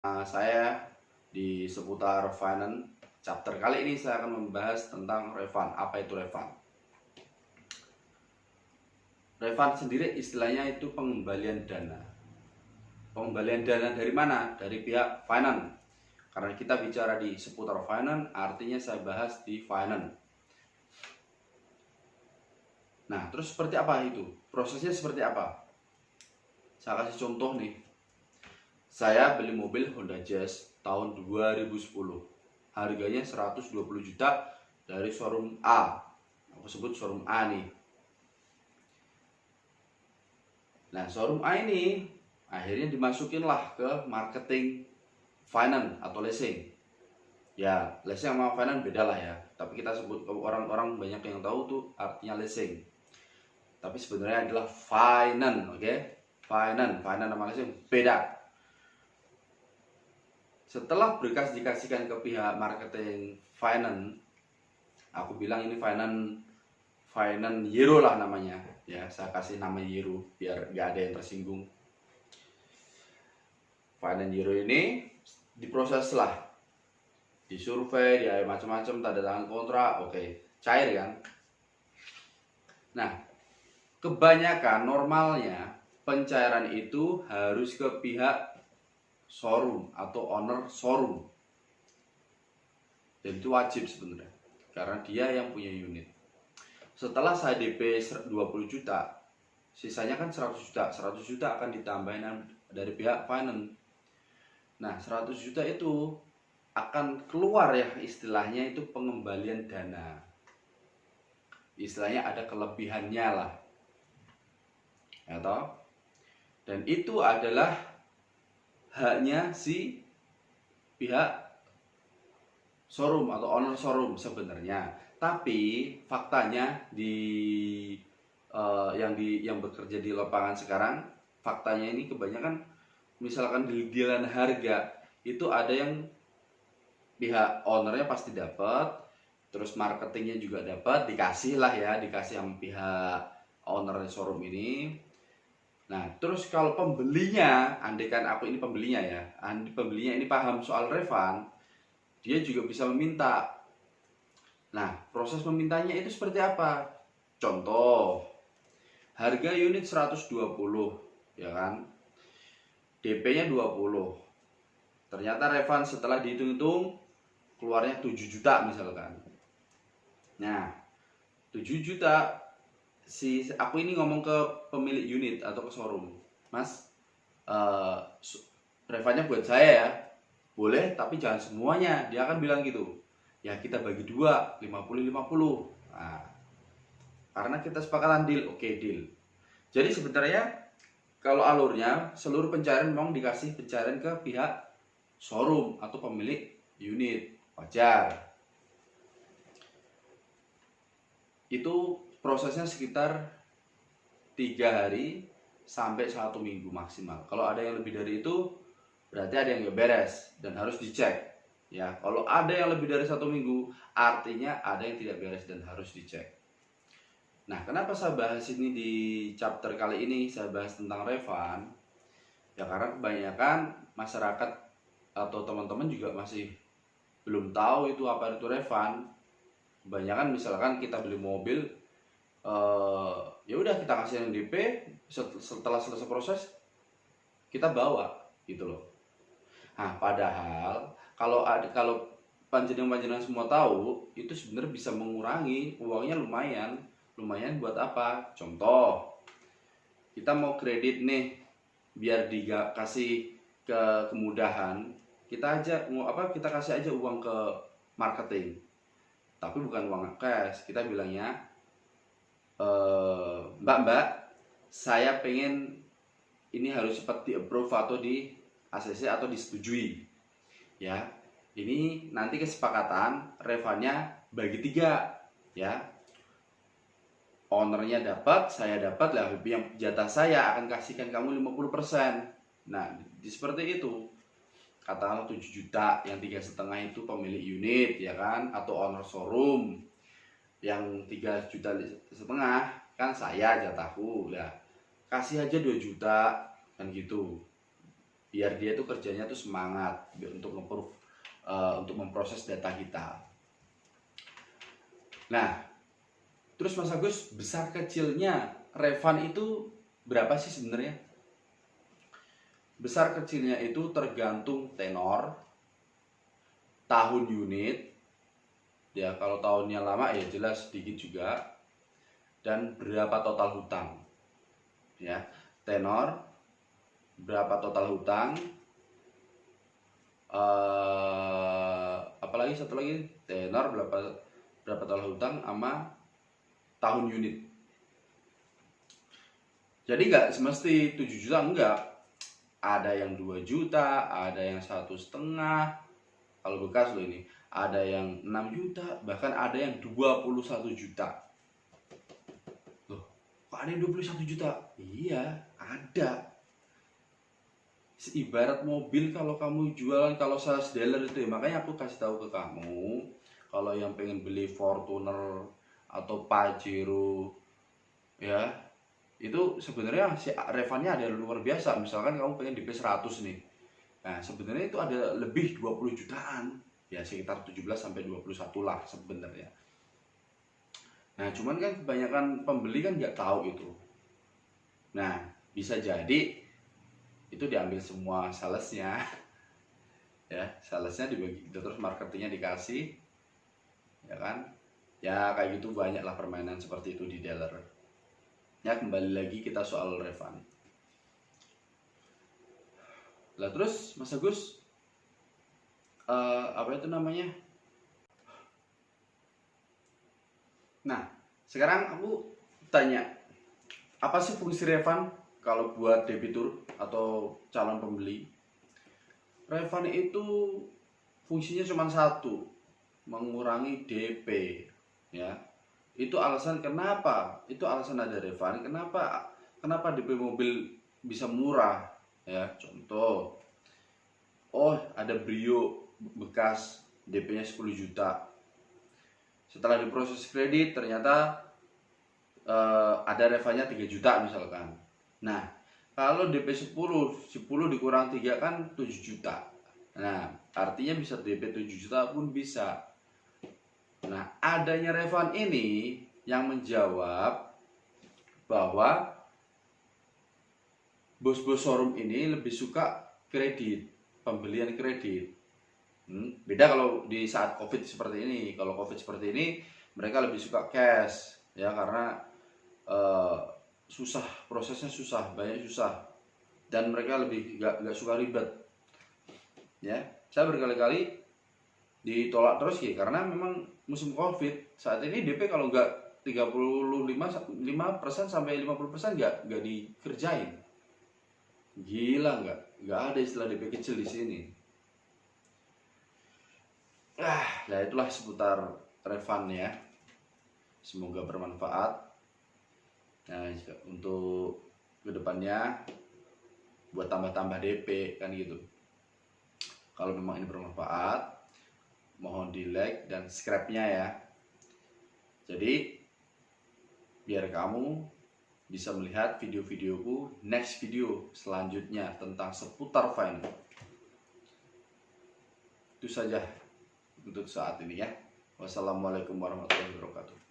Saya di seputar finance. Chapter kali ini saya akan membahas tentang refund. Apa itu refund? Refund sendiri istilahnya itu pengembalian dana. Pengembalian dana dari mana? Dari pihak finance. Karena kita bicara di seputar finance, artinya saya bahas di finance. Nah, terus seperti apa itu? Prosesnya seperti apa? Saya kasih contoh nih. Saya beli mobil Honda Jazz tahun 2010. Harganya 120 juta dari showroom A. Aku sebut showroom A nih. Nah, showroom A ini akhirnya dimasukinlah ke marketing finance atau leasing. Ya, leasing sama finance beda lah ya. Tapi kita sebut, orang-orang banyak yang tahu tuh artinya leasing. Tapi sebenarnya adalah finance, oke? Finance sama leasing beda. Setelah berkas dikasihkan ke pihak marketing finance, aku bilang ini finance Yero lah namanya. Ya, saya kasih nama Yero biar gak ada yang tersinggung. Finance Yero ini diproses lah, disurvei, dia macam-macam, tanda tangan kontrak, oke, cair kan. Nah, kebanyakan normalnya pencairan itu harus ke pihak showroom atau owner showroom, dan itu wajib sebenarnya karena dia yang punya unit. Setelah saya DP 20 juta, sisanya kan 100 juta. 100 juta akan ditambahin dari pihak finance. Nah, 100 juta itu akan keluar ya, istilahnya itu pengembalian dana. Istilahnya ada kelebihannya lah. Ya toh? Dan itu adalah haknya si pihak showroom atau owner showroom sebenarnya. Tapi faktanya yang bekerja di lapangan sekarang, faktanya ini kebanyakan misalkan deal-dealan harga itu ada yang pihak ownernya pasti dapat, terus marketingnya juga dapat, dikasih sama pihak owner showroom ini. Nah, terus kalau pembelinya, andaikan aku ini pembelinya ya, pembelinya ini paham soal refund, dia juga bisa meminta. Nah, proses memintanya itu seperti apa? Contoh, harga unit 120, ya kan? DP-nya 20. Ternyata refund setelah dihitung-hitung keluarnya 7 juta misalkan. Nah, 7 juta aku ini ngomong ke pemilik unit atau ke showroom. Mas, uh, refundnya buat saya ya. Boleh, tapi jangan semuanya. Dia akan bilang gitu. Ya kita bagi dua, 50-50. Nah, karena kita sepakatan deal, oke deal. Jadi sebenarnya kalau alurnya seluruh pencairan memang dikasih pencairan ke pihak showroom atau pemilik unit, wajar. Itu prosesnya sekitar 3 hari sampai 1 minggu maksimal. Kalau ada yang lebih dari itu berarti ada yang gak beres dan harus dicek. Ya, kalau ada yang lebih dari 1 minggu artinya ada yang tidak beres dan harus dicek. Nah, kenapa saya bahas ini di chapter kali ini? Saya bahas tentang refund. Ya karena kebanyakan masyarakat atau teman-teman juga masih belum tahu itu apa itu refund. Kebanyakan misalkan kita beli mobil, ya udah kita kasih yang DP, setelah selesai proses kita bawa gitu loh. Nah, padahal kalau panjenengan semua tahu, itu sebenarnya bisa mengurangi uangnya lumayan. Lumayan buat apa? Contoh, kita mau kredit nih, biar dikasih kemudahan, kita kasih aja uang ke marketing. Tapi bukan uang cash, kita bilangnya, Mbak, saya pengen ini harus cepat di approve atau di ACC atau disetujui. Ya, ini nanti kesepakatan refundnya bagi 3 ya. Ownernya dapat, saya dapat lah, yang jatah saya akan kasihkan kamu 50%. Nah, seperti itu. Katakanlah 7 juta, yang 3,5 itu pemilik unit ya kan, atau owner showroom. Yang 3,5 juta kan saya jatahku. Ya, kasih aja 2 juta kan gitu. biar dia tuh kerjanya tuh semangat untuk nge-proof, untuk memproses data kita. Nah, terus Mas Agus, besar kecilnya refund itu berapa sih sebenarnya? Besar kecilnya itu tergantung tenor, tahun unit, ya kalau tahunnya lama ya jelas sedikit juga, dan berapa total hutang. Ya, tenor, berapa total hutang, apalagi satu lagi tenor, berapa total hutang, sama tahun unit. Jadi nggak semesti 7 juta, enggak. Ada yang 2 juta, ada yang 1,5, kalau bekas loh ini. Ada yang 6 juta, bahkan ada yang 21 juta. Loh, kok ada yang 21 juta? Iya, ada. Ibarat mobil kalau kamu jualan, kalau sales dealer itu ya, makanya aku kasih tahu ke kamu, kalau yang pengen beli Fortuner atau Pajero ya, itu sebenarnya si refundnya ada luar biasa. Misalkan kamu pengen DP 100 nih, nah sebenarnya itu ada lebih 20 jutaan ya, sekitar 17 sampai 21 lah sebenarnya. Nah cuman kan kebanyakan pembeli kan nggak tahu itu. Nah bisa jadi itu diambil semua salesnya ya, salesnya dibagi gitu, terus marketingnya dikasih, ya kan, ya kayak gitu. Banyak lah permainan seperti itu di dealer. Ya kembali lagi kita soal refund lah. Terus Mas Agus, apa itu namanya, nah sekarang aku tanya, apa sih fungsi refund kalau buat debitur atau calon pembeli? Refund itu fungsinya cuma satu, mengurangi DP ya. Itu alasan kenapa, itu alasan ada refund, kenapa DP mobil bisa murah ya. Contoh, oh ada Brio bekas, DP-nya 10 juta. Setelah diproses kredit ternyata ada refundnya 3 juta misalkan. Nah, kalau DP 10 dikurang 3 kan 7 juta. Nah, artinya bisa DP 7 juta pun bisa. Nah, adanya refund ini yang menjawab bahwa bos-bos showroom ini lebih suka kredit, pembelian kredit. Beda kalau di saat COVID seperti ini. Kalau COVID seperti ini, mereka lebih suka cash ya, karena susah, prosesnya susah, banyak susah, dan mereka lebih gak suka ribet ya. Saya berkali-kali ditolak terus ya, karena memang musim COVID saat ini DP kalau nggak 35% sampai 50% nggak dikerjain. Gila, nggak ada istilah DP kecil di sini. Nah itulah seputar refund ya. Semoga bermanfaat. Nah untuk kedepannya buat tambah-tambah DP kan gitu. Kalau memang ini bermanfaat, mohon di like dan subscribe-nya ya. Jadi biar kamu bisa melihat video-videoku next video selanjutnya tentang seputar finance. Itu saja untuk saat ini ya. Wassalamualaikum warahmatullahi wabarakatuh.